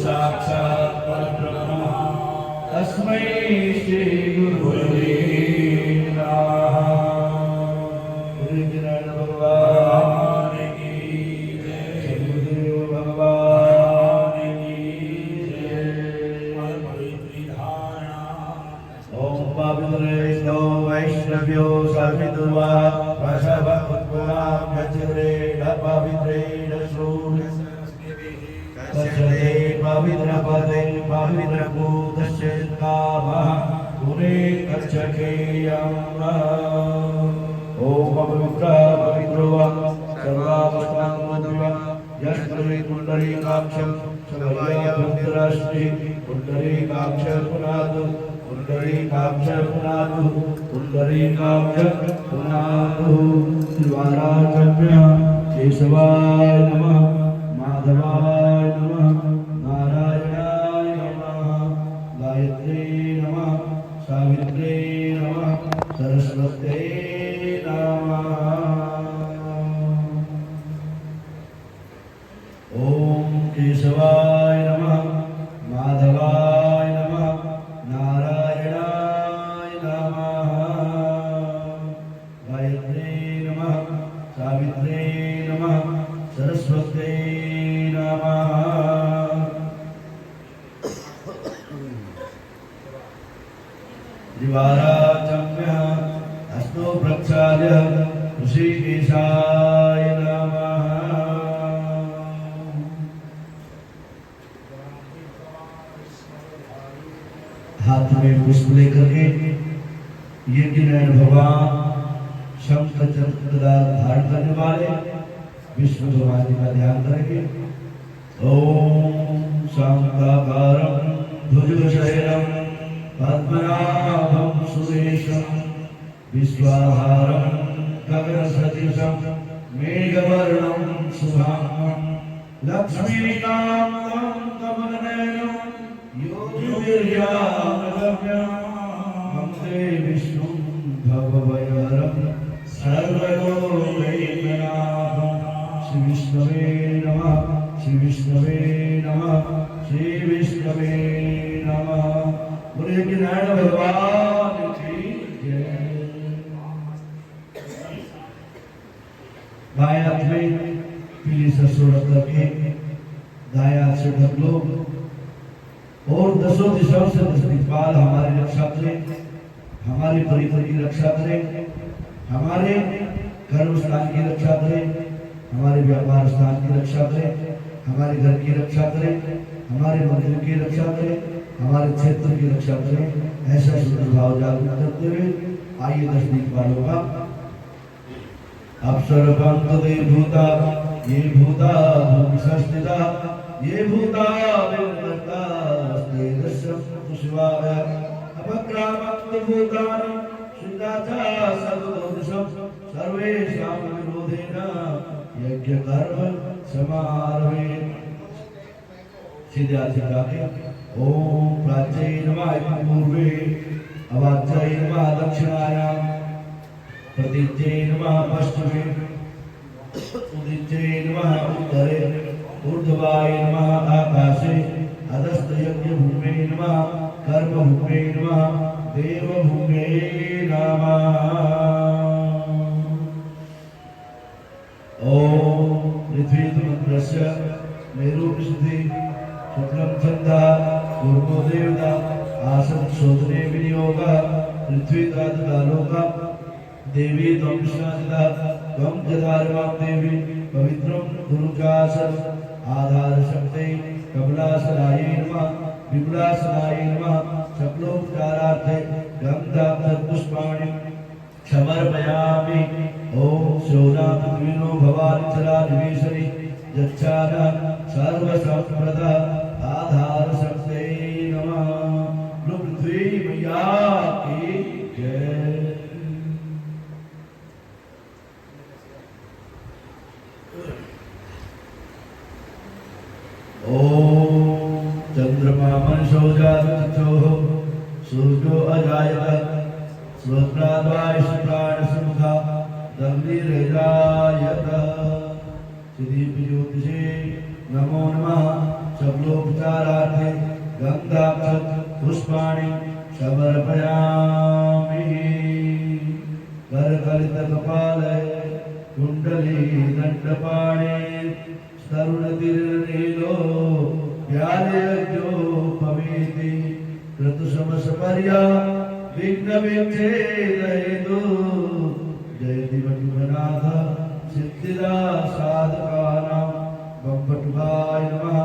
साक्षात् परब्रह्म तस्मै श्री गुरुवे नमः। गुरुनारायण भगवान की जय। गुरुदेव भगवान की जय। ओम पवित्रेष्ठो वैष्णव्यो सविदुर्वा वशवपुत्रा व्यचिरेण पवित्रेण श्रूय तस्यै पवित्र पदे पवित्र भूतस्य कामः पुरे कच्छकेयम्। ओम पवित्र पवित्रो सर्वावस्थान्मध्य यस्त्रे कुण्डलीकाक्षं सर्वयाभ्यन्तरश्री कुण्डलीकाक्ष पुनातु कुण्डलीकाक्ष पुनातु कुण्डलीकाक्ष पुनातु। द्वाराचम्य केशवाय नमः माधवाय नमः नारायणाय नमः गायत्रे नमः सावित्रे नमः सरस्वत्यै नमः। ओम केशवाय नमः माधवाय नमः नारायणाय नमः गायत्रे नमः सावित्रे नमः सरस्वत्यै द्वाराचम्य हस्तो प्रक्षाल्य ऋषिकेशाय नमः। हाथ में पुष्प लेकर के यज्ञनारायण भगवान शंख चक्र धारण करने वाले विष्णु भगवान जी का ध्यान करेंगे। ओम शांताकारं भुजगशयनं पद्मनाभं सुरेशं विश्वाधारं गगनसदृशं मेघवर्णं शुभांगं लक्ष्मीकान्तं कमलनयनं योगिवीर्यामितव्यं वन्दे विष्णुं भवभयहरं सर्वलोकैकनाथं। श्री विष्णवे नमः श्री विष्णवे नमः श्री विष्णवे नमः। बोले कि नारायण भगवान की जय। बाएं हाथ में पीली सरसों रख करके दाएं हाथ से ढक लो और दसों दिशाओं से 10 दिक्पाल हमारी रक्षा करें, हमारे परिवार की रक्षा करें, हमारे कर्म स्थान की रक्षा करें, हमारे व्यापार स्थान की रक्षा करें, हमारे घर की रक्षा करें, हमारे मंदिर की रक्षा करें, हमारे क्षेत्र की रक्षा करें। ऐसा सुंदर भाव जागृत करते हुए आइए 10 दिक्पालों का अप्सरपंतदे भूता ये भूता भूमिशस्थिता ये भूता विवर्ता स्तेजस्यं शिवाय अपक्रामन्त भूतानि शुद्धाचा सद्दोषं सर्वेषां विरोधेन यज्ञकर्म समारभे। सीधे हाथ जाके ओम प्राच्यै नमः पूर्वे अवाच्यै नमः दक्षिणायां प्रतीच्यै नमः पश्चिमे उदिच्यै नमः उत्तरे ऊर्ध्वाय नमः आकाशे अधस्तयज्ञभूमे नमः कर्मभूमे नमः देवभूमे नमः। ओम पृथ्वीतमन्त्रस्य मेरुविशुद्धि शुक्लं छन्दः पूर्वो देवता आसन शोधने विनियोग पृथ्वी तालोक देवी त्वं विश्वासिता त्वं जदारवां देवी पवित्रं गुरुकासन आधार शक्ति कमलासनाय नमः विमलासनाय नमः सकलोपचारार्थे गन्धाक्षपुष्पाणि समर्पयामि। ओम शोणापृथ्वीनो भवानि चरानिवेशनि यच्छान सर्वसंप्रद आधार शक्ति नमः। पृथ्वी मैया की जय। ओम चंद्रमा मनसो जातचोः सूर्यो अजायत स्वप्नाद्वाय प्राण सुमुखा दग्निरेजायत। श्री ज्योतिषे नमो नमः सब लोग चारार्थे गंगाक्षत पुष्पाणि समर्पयामि करकलित कपाले कुंडली दंडपाणे तरुणतिर्नीलो व्यालयो पवेति ऋतुसमसपर्या विघ्न विच्छेदयतु जयति वटुकनाथ सिद्धिदा साधकानां बम्बटुकाय नमः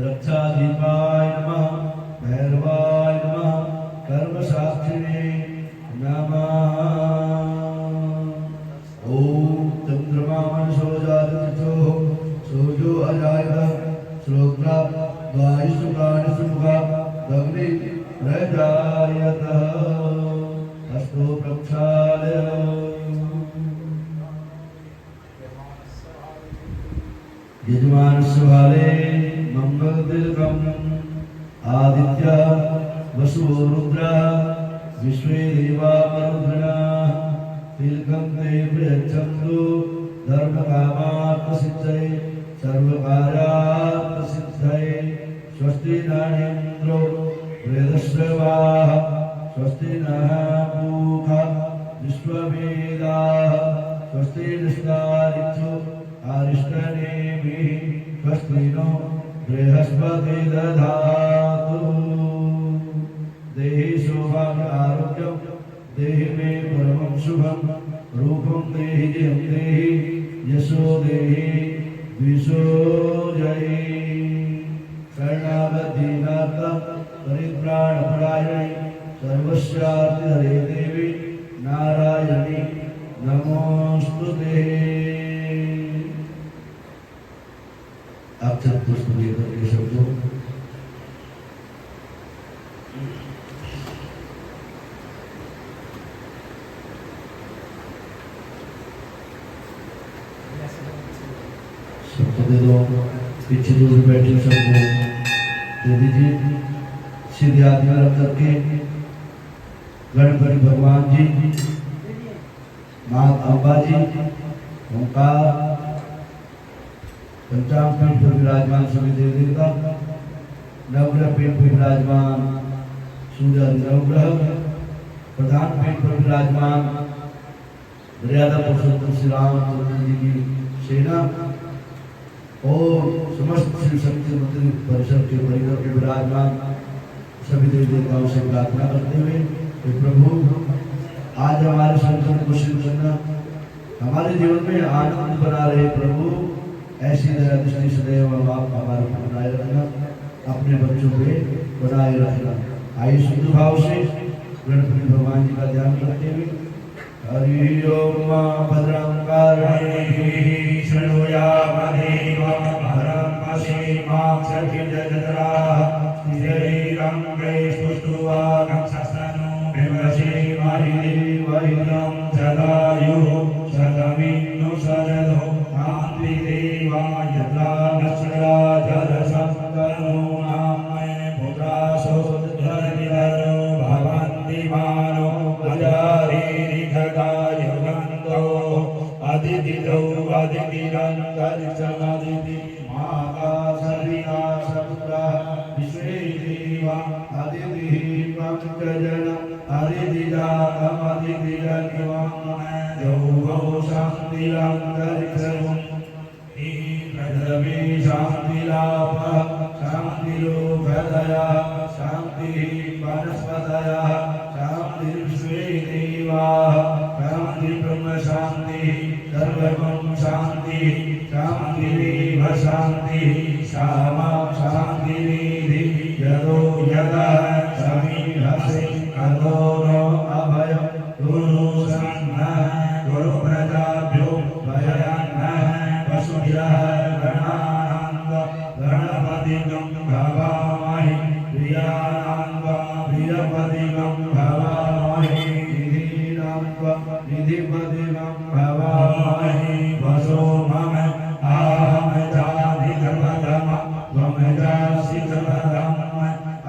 रक्षादीपाय नमः भैरवाय नमः कर्मशास्त्रिणे नमः ओम चंद्रमा मनसो जातचो सूर्यो अजायत श्रोत्रा वायुसुखानि सुमुखा अग्नि प्रजायत अस्तो प्रक्षालय यजमान स्वाले मंगल तिलकम आदित्य वसु रुद्र विश्वे देवा मरुद्गणा तिलकम ते प्रयच्छन्तु धर्म कामात् सिद्धये सर्व कार्यात् सिद्धये स्वस्ति न इंद्रो वेदश्रवाः स्वस्ति नः पूषा विश्ववेदाः स्वस्ति निस्तारिक्षो अरिष्टनेमिः स्वस्ति नो बृहस्पति दधातु देहि सौभाग्य आरोग्यं देहि मे परमं शुभं रूपं देहि जयं देहि यशो देहि द्विषो जयि शरणागतिनाथ परित्राणपरायणे सर्वस्यार्थिहरे देवी नारायणी नमोस्तुते अक्षर पुष्प लेकर के शब्दों सबको दे दो पीछे दूर बैठे सबको दे दीजिए सीधे हाथ में रख करके गणपति भगवान जी माँ अम्बा जी ओंकार पंचांग पीठ पर विराजमान सभी देवी देवता नवग्रह पीठ पर विराजमान सूर्य नवग्रह प्रधान पीठ पर विराजमान मर्यादा पुरुषोत्तम श्री रामचंद्र जी की सेना और समस्त श्री शक्ति मंदिर परिसर के परिसर के विराजमान सभी देवी देवताओं से प्रार्थना करते हुए कि प्रभु आज हमारे संकट को सिद्ध करना हमारे जीवन में आनंद बना रहे प्रभु ऐसी दया दृष्टि सदैव आप हमारे पर बनाए रखना अपने बच्चों पे बनाए रखना आइए शुद्ध भाव से गणपति भगवान जी का ध्यान करते हुए हरि ओम भद्रं कर्णेभिः शृणुयामदेवं भद्रं पश्येमाक्षभिर्यजत्राः स्थिरैरङ्गैः स्तुष्ट्वागच्छस्तनो बिभ्रशेमहिदेवहितं सदायुः शतमिन्नु सजदो मातृदेवायद्रानश्रयाजलसंगनो नामे पुत्रासो धर्मिधरो भवन्ति मानो अजारीरिखगायुगन्तो अदितिदौ अदितिरन्तरिक्षमदिति माता सविता सपुत्रः विश्वे देवा अदितिः पञ्चजनम् अदितिजातमदितिरन्यवं यौगो शान्तिरन्तरिक्षम् पृथ्वी शान्तिलापः शान्तिरोगदया शान्तिः वनस्पतयः शान्तिर्विश्वे देवाः शान्तिर्ब्रह्म शान्तिः सर्वं शान्तिः शान्तिरेव शान्तिः श्यामा शान्तिरेधि यदो यदा समीहसे अतो नो अभयं गुरु सन्नः गुरुप्रजाभ्यो भयान्नः पशुभ्यः गणानां गणपतिं भवामहि प्रियानां प्रियपतिं भवामहि निधिपतिं भवामहि वसो मम आहम जाधिगमतम त्वं जासितमतम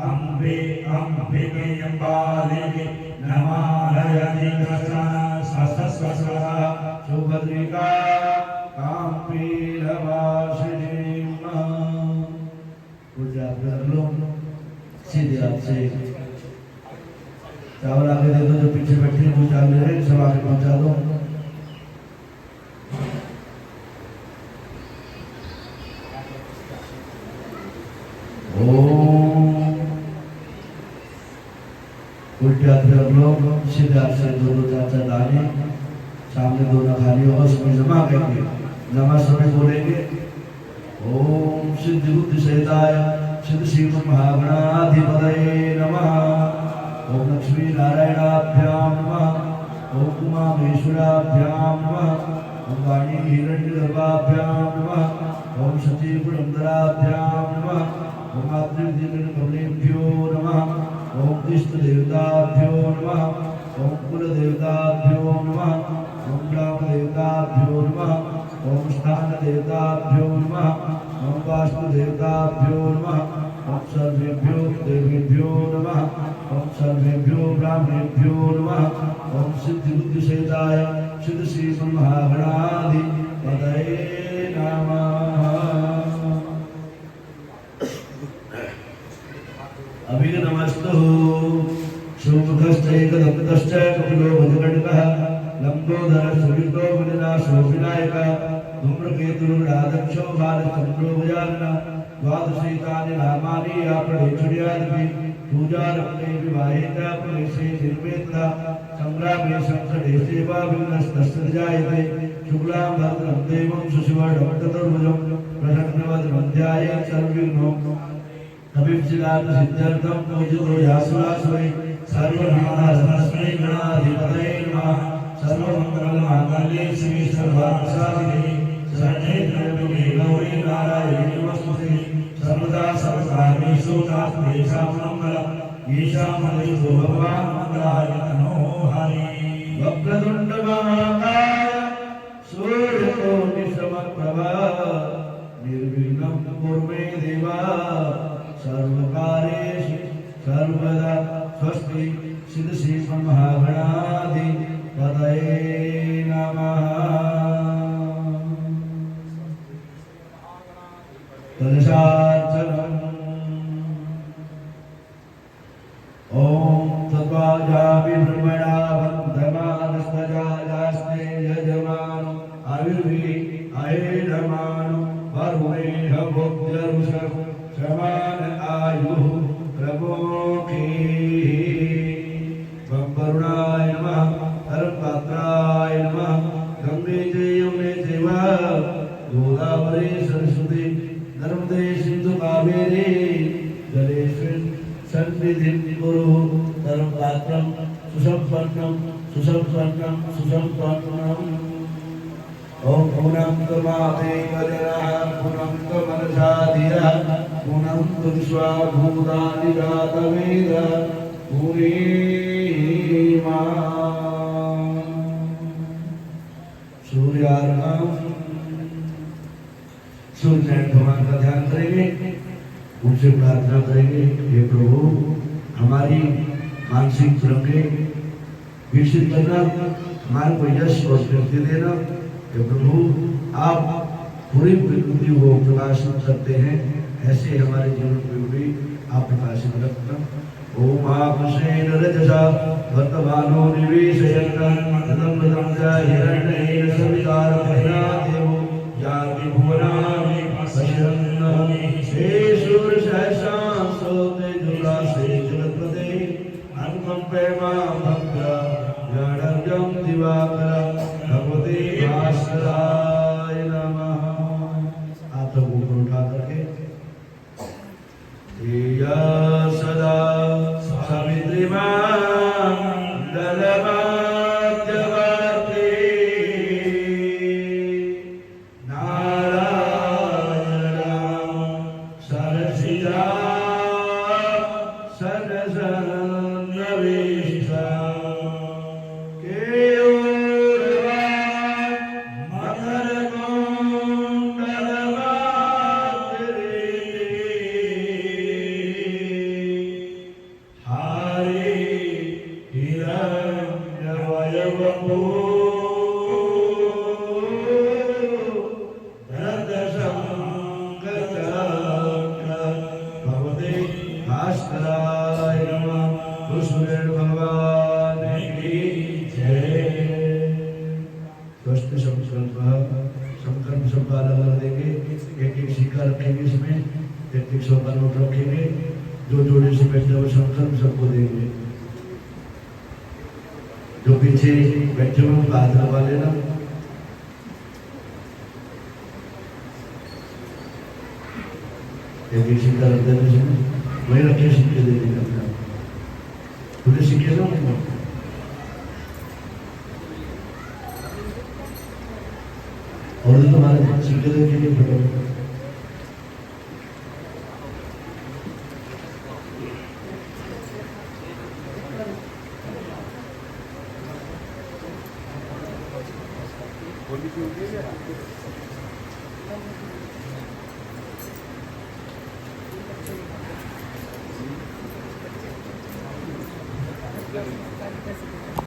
अम्बे अम्बिके अम्बालिके नमालयति कृष्ण ससस्वसः सुभद्रिका काम्पीरवासिनीं रख लो, सीधे हाथ से चावल आगे दे दो, जो पीछे बैठे हैं वो चावल ले सब आगे पहुंचा दो। उल्टे हाथ रख लो, सीधे हाथ से दो चार चार दाने सामने दोनों खाली होगा, उसमें जमा करेंगे, नमः समय बोलेंगे। ओम सिद्धि बुद्धि सहिताय सिद्ध शिव महागणाधिपतये नमः। ओम लक्ष्मी नारायणाभ्यां नमः। ओम उमामेश्वराभ्यां नमः। ओम वाणी हिरण्यगर्भाभ्यां नमः। ओम सती पुरंदराभ्यां नमः। ओम आत्मदिव्यकमलेभ्यो नमः। ओम इष्ट देवताभ्यो नमः। ओम कुल देवताभ्यो नमः। ओम ग्राम देवताभ्यो नमः। ओम स्थान देवताभ्यो नमः। ओम वास्तु देवताभ्यो नमः। ओम सर्वेभ्यो देवेभ्यो नमः। ओम सर्वेभ्यो ब्राह्मणेभ्यो नमः। ओम सिद्धि बुद्धि सहिताय सिद्ध श्री महागणाधिपतये नमः। अभिनमस्तु शुभदश्चैकदन्तश्च कपिलो भजकटकः लंबोदर सुवितो विनाशो विनायकः धूम्रकेतुर्गणाध्यक्षो भारतचन्द्रो गजाननः द्वादशैतानि नामानि आपणेच्छुर्यादपि पूजारम्भे विवाहे च प्रवेशे निर्वेत्ता संग्रामे संसदे सेवा विघ्नस्तस्य जायते शुक्लां भद्रं देवं सुशिवर्णं चतुर्भुजं प्रसन्नवदनं ध्यायेत् सर्वविघ्नों अभिप्सिदार्थ सिद्ध्यर्थं पूजितो यासुरासुरै सर्वनामस्मै गणाधिपतये नमः। सर्वमङ्गलमाङ्गल्ये शिवे सर्वार्थसाधिके शरण्ये त्र्यम्बके गौरी नारायणी नमोस्तुते। सर्वदा सर्वकार्येषु नास्ति मङ्गलम् ईशामनयो भगवान् मङ्गलाय तनो हरि। वक्रतुण्ड महाकाय सूर्यकोटि समप्रभा निर्विघ्नं कुरु मे देवा सर्वकार्येषु सर्वदा स्वस्ति सिद्ध श्री महागणाधिपतये नमः। कलशार्चनम् ओम तत्वाजापि ब्रह्मणा वन्दमानस्तजास्ते यजमानो आयुर्भिः आयेनमानो वरुणेह भोग्यरुषः समान आयुः प्रमोखे। वरुणाय नमः। धर्मपात्राय नमः। गंगे च यमुने चैव गोदावरी सरस्वती नर्मदे सिंधु कावेरी जलेस्मिन् सन्निधिं कुरु। धर्मपात्रं सुसम्पन्नं सुसम्पन्नं सुसम्पन्नम्। ओम पूर्णं तमाते कजरा पूर्णं तमनसा धिया पूर्णं तुष्वा भूतानि जातवेद पूर्णिमा। सूर्यार्घ्यं सूर्यनारायण भगवान का ध्यान करेंगे, उनसे प्रार्थना करेंगे, हे प्रभु हमारी मानसिक तरंगे विकसित करना, हमारे को यश और कीर्ति देना। हे प्रभु आप पूरी प्रकृति को प्रकाशित करते हैं, ऐसे हमारे जीवन में भी आप प्रकाशित रखना। ओम आकुशेन रजसा वर्तमानो निवेशयन् तदं हिरण्येन सवितारभेना देवो याति भुवनानि पश्यन् हे सूर्यसहस्रां सोते जुलासे जगत्पते अनुकम्पे मां भक्त्या ज्ञानर्घ्यं दिवाकर भगवते भास्कराय नमः। आप लोग ऊपर उठा करके या सदा सावित्रीमां दलमाद्यवर्ती नारायणं सरसिजा सरसन्नवेशा भास्कराय नमः। तो सूर्य भगवान की जय। स्वस्थ संकल्प सबका अलग अलग देंगे। एक एक सिक्का रखेंगे, इसमें एक एक 100 का नोट रखेंगे। जो जोड़े से बैठे हुए संकल्प सबको देंगे। जो पीछे बैठे हुए हाथ लगा लेना। एक एक सिक्का रख देने से वही रखे सिक्के दे देंगे। पूरे सिक्के ना और तुम्हारे सिक्के देने के लिए